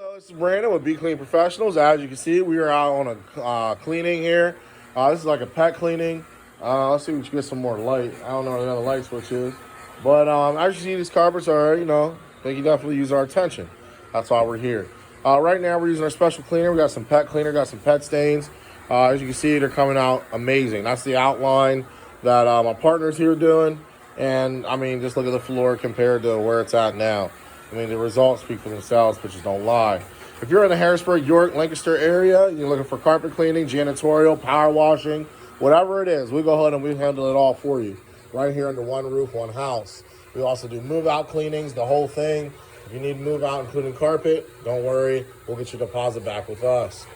Hello, this is Brandon with Be Clean Professionals. As you can see, we are out on a cleaning here. This is like a pet cleaning. Let's see if we can get some more light. I don't know what another light switch is. But as you see, these carpets are, they can definitely use our attention. That's why we're here. Right now, we're using our special cleaner. We got some pet cleaner, got some pet stains. As you can see, they're coming out amazing. That's the outline that my partner's here doing. And, I mean, just look at the floor compared to where it's at now. I mean, the results speak for themselves, pictures don't lie. If you're in the Harrisburg, York, Lancaster area, you're looking for carpet cleaning, janitorial, power washing, whatever it is, we go ahead and we handle it all for you. Right here under one roof, one house. We also do move-out cleanings, the whole thing. If you need to move out, including carpet, don't worry. We'll get your deposit back with us.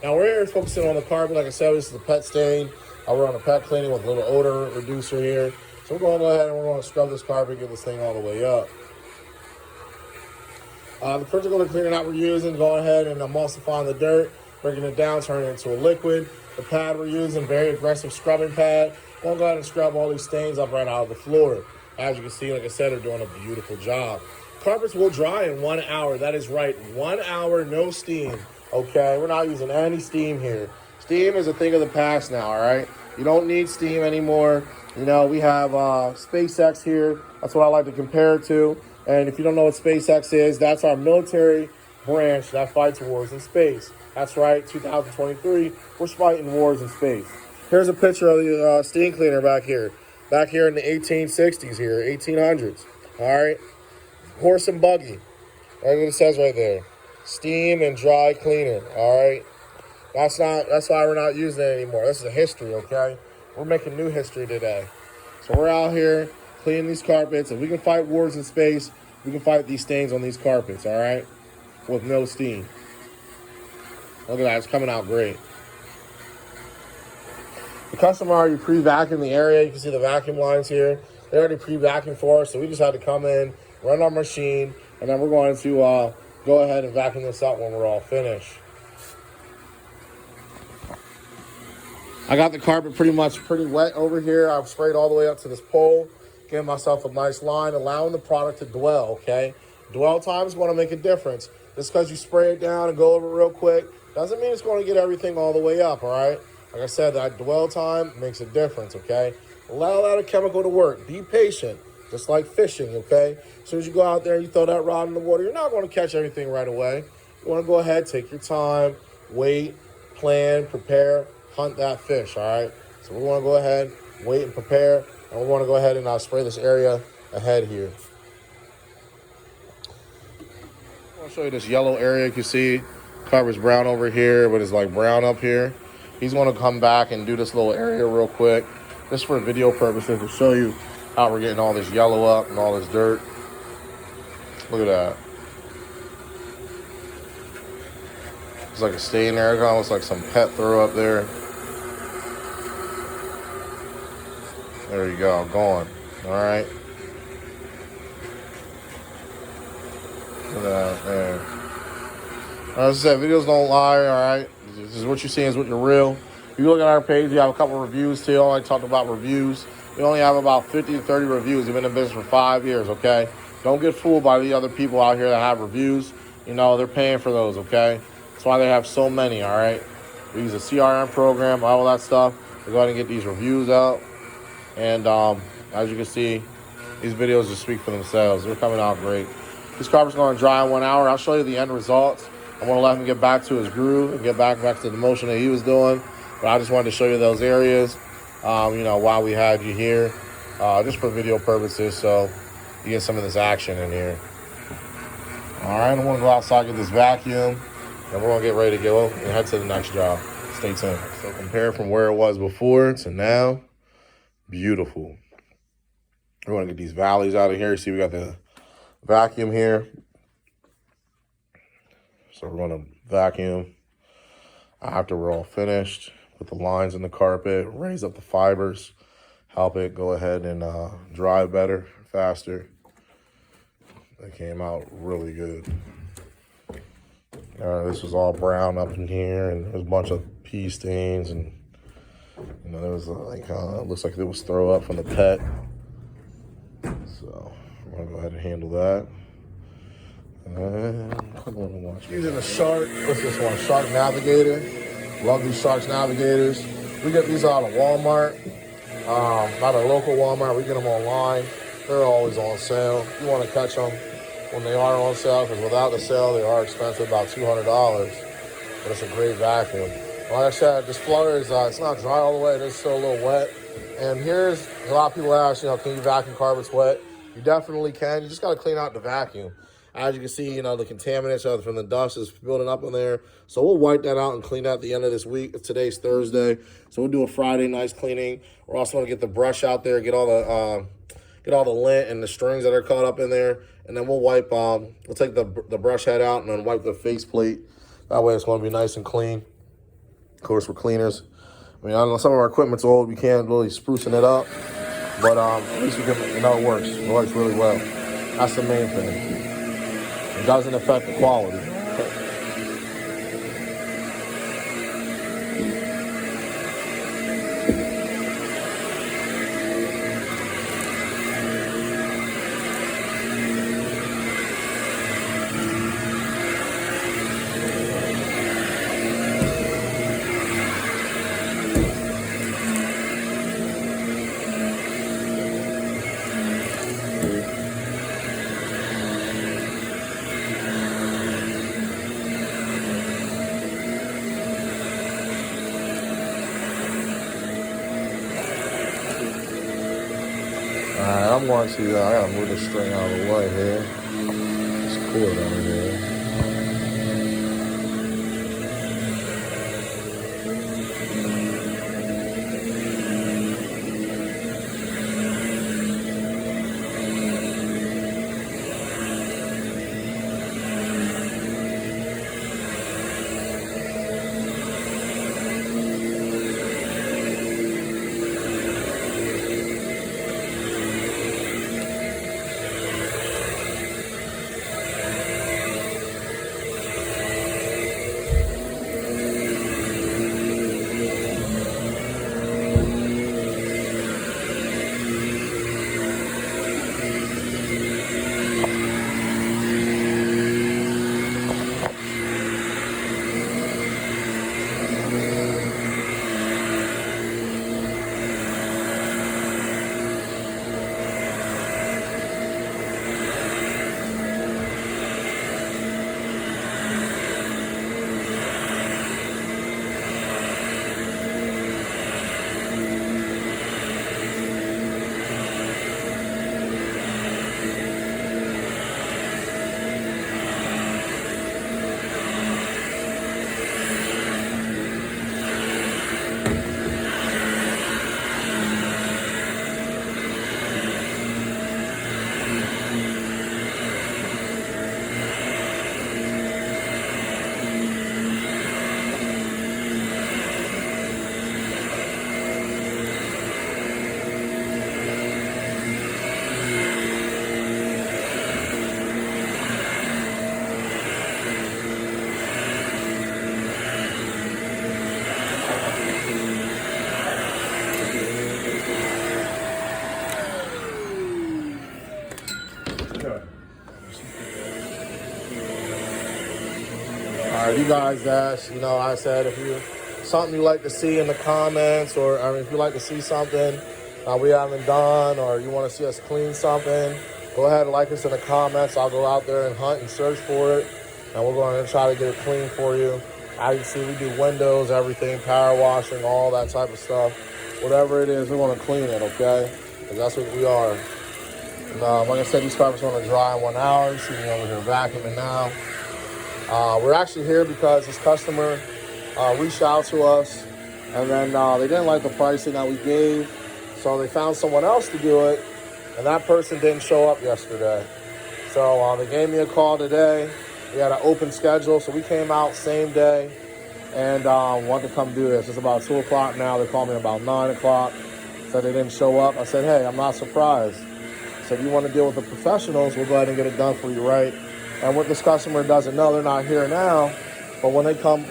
Now, we're here focusing on the carpet. Like I said, this is the pet stain. We're on a pet cleaning with a little odor reducer here. So we're going to go ahead and we're going to scrub this carpet, get this thing all the way up. The particular cleaner that we're using, go ahead and emulsifying the dirt, breaking it down, turning it into a liquid. The pad we're using, very aggressive scrubbing pad. We'll go ahead and scrub all these stains up right out of the floor. As you can see, like I said, they're doing a beautiful job. Carpets will dry in 1 hour. That is right, 1 hour, no steam. Okay, we're not using any steam here. Steam is a thing of the past now, all right? You don't need steam anymore. We have SpaceX here. That's what I like to compare it to. And if you don't know what SpaceX is, that's our military branch that fights wars in space. That's right, 2023, we're fighting wars in space. Here's a picture of the steam cleaner back here. Back here in the 1860s here, 1800s. All right, horse and buggy. That's what it says right there. Steam and dry cleaner, all right? That's why we're not using it anymore. This is a history, okay? We're making new history today. So we're out here cleaning these carpets. If we can fight wars in space, we can fight these stains on these carpets, all right? With no steam. Look at that, it's coming out great. The customer already pre-vacuumed the area. You can see the vacuum lines here. They already pre-vacuumed for us, so we just had to come in, run our machine, and then we're going to go ahead and vacuum this up when we're all finished. I got the carpet pretty wet over here. I've sprayed all the way up to this pole, giving myself a nice line, allowing the product to dwell, okay? Dwell time is going to make a difference. Just because you spray it down and go over it real quick doesn't mean it's going to get everything all the way up, all right? Like I said, that dwell time makes a difference, okay? Allow that chemical to work. Be patient, just like fishing, okay? As soon as you go out there and you throw that rod in the water, you're not going to catch everything right away. You want to go ahead, take your time, wait, plan, prepare, hunt that fish, all right? So we want to go ahead, wait and prepare, and we want to go ahead and spray this area ahead here. I'll show you this yellow area. You can see carpet's brown over here, but it's like brown up here. He's going to come back and do this little area real quick, just for video purposes, to show you how we're getting all this yellow up and all this dirt. Look at that. It's like a stain there. It almost like some pet throw up there. There you go, gone. All right. Look at that there. As I said, videos don't lie, all right? This is what you're seeing is what you're real. If you look at our page, we have a couple reviews too. I talked about reviews. We only have about 50 to 30 reviews. We've been in business for 5 years, okay? Don't get fooled by the other people out here that have reviews. They're paying for those, okay? That's why they have so many, all right? We use a CRM program, all that stuff. We go ahead and get these reviews out. And as you can see, these videos just speak for themselves. They're coming out great. This carpet's going to dry in 1 hour. I'll show you the end results. I want to let him get back to his groove and get back to the motion that he was doing. But I just wanted to show you those areas, while we had you here, just for video purposes, so you get some of this action in here. All right, I'm going to go outside, get this vacuum, and we're going to get ready to go and head to the next job. Stay tuned. So compare from where it was before to now. Beautiful. We're going to get these valleys out of here. You see, we got the vacuum here. So we're going to vacuum after we're all finished. Put the lines in the carpet, raise up the fibers, help it go ahead and dry better, faster. They came out really good. This was all brown up in here, and there's a bunch of pea stains, and there was it looks like it was throw up from the pet. So I'm gonna go ahead and handle that. Using the Shark, what's this one? Shark Navigator. Love these Sharks Navigators. We get these out of Walmart. Not a local Walmart, we get them online. They're always on sale. You want to catch them when they are on sale, because without the sale, they are expensive, about $200. But it's a great vacuum. Like I said, this floor is, it's not dry all the way, it is still a little wet. And here's, a lot of people ask, can you vacuum carpets wet? You definitely can. You just got to clean out the vacuum. As you can see, the contaminants from the dust is building up in there. So we'll wipe that out and clean that at the end of this week. Today's Thursday, so we'll do a Friday nice cleaning. We're also going to get the brush out there, get all the lint and the strings that are caught up in there, and then we'll wipe. We'll take the brush head out and then wipe the faceplate. That way, it's going to be nice and clean. Of course, we're cleaners. I know some of our equipment's old. We can't really sprucing it up, but at least we can. It works. It works really well. That's the main thing. It doesn't affect the quality. I'm going to, I gotta move this string out of the way here. It's cord over here. You guys asked, I said if you something you like to see in the comments, or if you like to see something we haven't done, or you want to see us clean something, go ahead and like us in the comments. I'll go out there and hunt and search for it, and we're going to try to get it clean for you. As you see, we do windows, everything, power washing, all that type of stuff. Whatever it is, we want to clean it, okay? Because that's what we are. And like I said, these carpets are going to dry in 1 hour. You see me over here vacuuming now. We're actually here because this customer reached out to us, and then they didn't like the pricing that we gave, so they found someone else to do it, and that person didn't show up yesterday. So they gave me a call today. We had an open schedule, so we came out same day and wanted to come do this. It's about 2 o'clock now. They called me about 9 o'clock, said they didn't show up. I said, hey, I'm not surprised. I said, you want to deal with the professionals, we'll go ahead and get it done for you, right? And what this customer doesn't know, they're not here now, but when they come,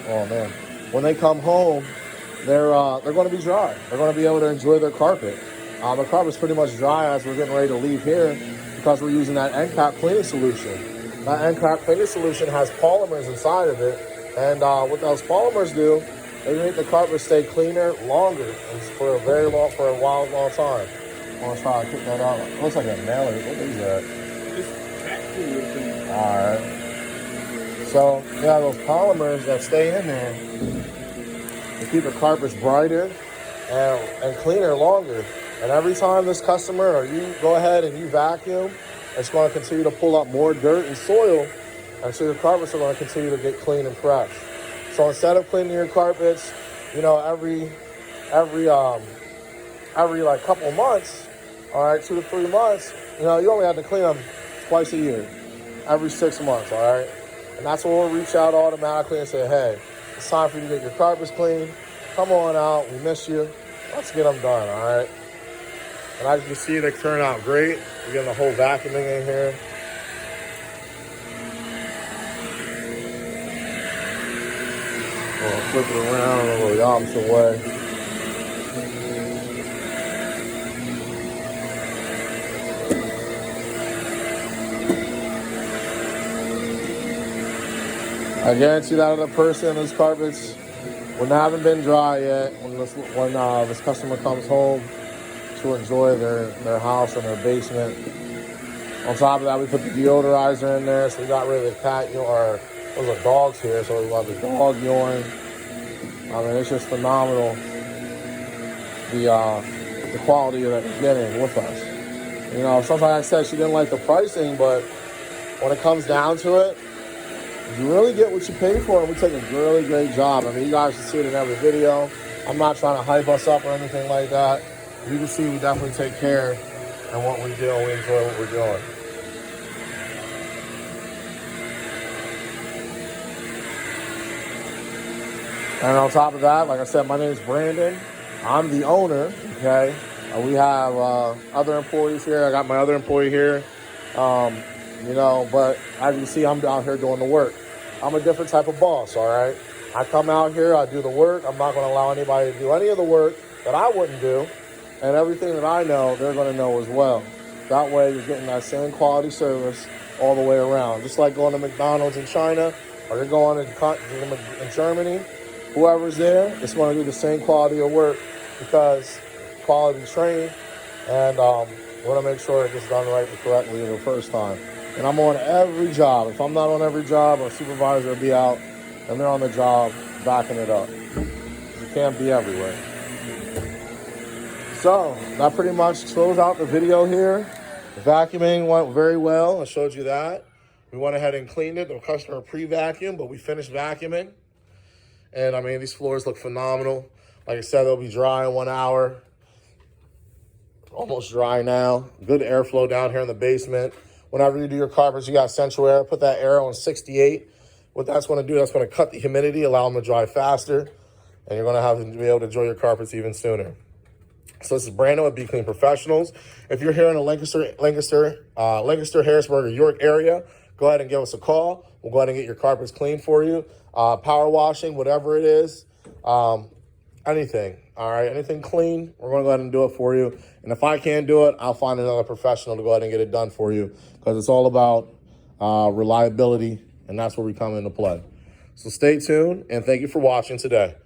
when they come home, they're going to be dry. They're going to be able to enjoy their carpet. The carpet's pretty much dry as we're getting ready to leave here because we're using that end cap cleaning solution. That end cap cleaning solution has polymers inside of it. And what those polymers do, they make the carpet stay cleaner longer and for a long time. I'm gonna try to pick that out. It looks like a mailer. What is that? It's cat food. Alright. So, yeah, those polymers that stay in there, they keep the carpets brighter and cleaner longer. And every time this customer or you go ahead and you vacuum, it's going to continue to pull up more dirt and soil. And so your carpets are going to continue to get clean and fresh. So instead of cleaning your carpets, you know, every like couple months, all right, 2 to 3 months, you know, you only have to clean them twice a year, every 6 months, all right? And that's when we'll reach out automatically and say, hey, it's time for you to get your carpets clean. Come on out, we miss you. Let's get them done, all right? And as you can see, they turn out great. We're getting the whole vacuuming in here. We'll flip it around and go the opposite way. I guarantee that other person, whose carpets haven't been dry yet, when this customer comes home to enjoy their house and their basement. On top of that, we put the deodorizer in there, so we got rid of the cat urine, or those are dogs here, so we got the dog urine. I mean, it's just phenomenal, the quality that they're getting with us. You know, sometimes I said she didn't like the pricing, but when it comes down to it, you really get what you pay for, and we take a really great job. I mean, you guys can see it in every video. I'm not trying to hype us up or anything like that. You can see we definitely take care in what we do, and we enjoy what we're doing. And on top of that, like I said, my name is Brandon. I'm the owner, okay? We have other employees here. I got my other employee here. You know, but as you can see, I'm out here doing the work. I'm a different type of boss, all right? I come out here, I do the work. I'm not going to allow anybody to do any of the work that I wouldn't do. And everything that I know, they're going to know as well. That way, you're getting that same quality service all the way around. Just like going to McDonald's in China, or you're going in Germany, whoever's there, it's going to do the same quality of work because quality trained, and we want to make sure it gets done right and correctly the first time. And I'm on every job. If I'm not on every job, our supervisor will be out, and they're on the job backing it up. You can't be everywhere. So that pretty much closed out the video here. The vacuuming went very well. I showed you that. We went ahead and cleaned it. The customer pre-vacuumed, but we finished vacuuming. And I mean, these floors look phenomenal. Like I said, they'll be dry in 1 hour. Almost dry now. Good airflow down here in the basement. Whenever you do your carpets, you got central air. Put that air on 68. What that's going to do, that's going to cut the humidity, allow them to dry faster. And you're going to have to be able to enjoy your carpets even sooner. So this is Brandon with Be Clean Professionals. If you're here in the Lancaster, Harrisburg, or York area, go ahead and give us a call. We'll go ahead and get your carpets clean for you. Power washing, whatever it is, anything. All right, anything clean, we're going to go ahead and do it for you. And if I can't do it, I'll find another professional to go ahead and get it done for you, because it's all about reliability, and that's where we come into play. So stay tuned, and thank you for watching today.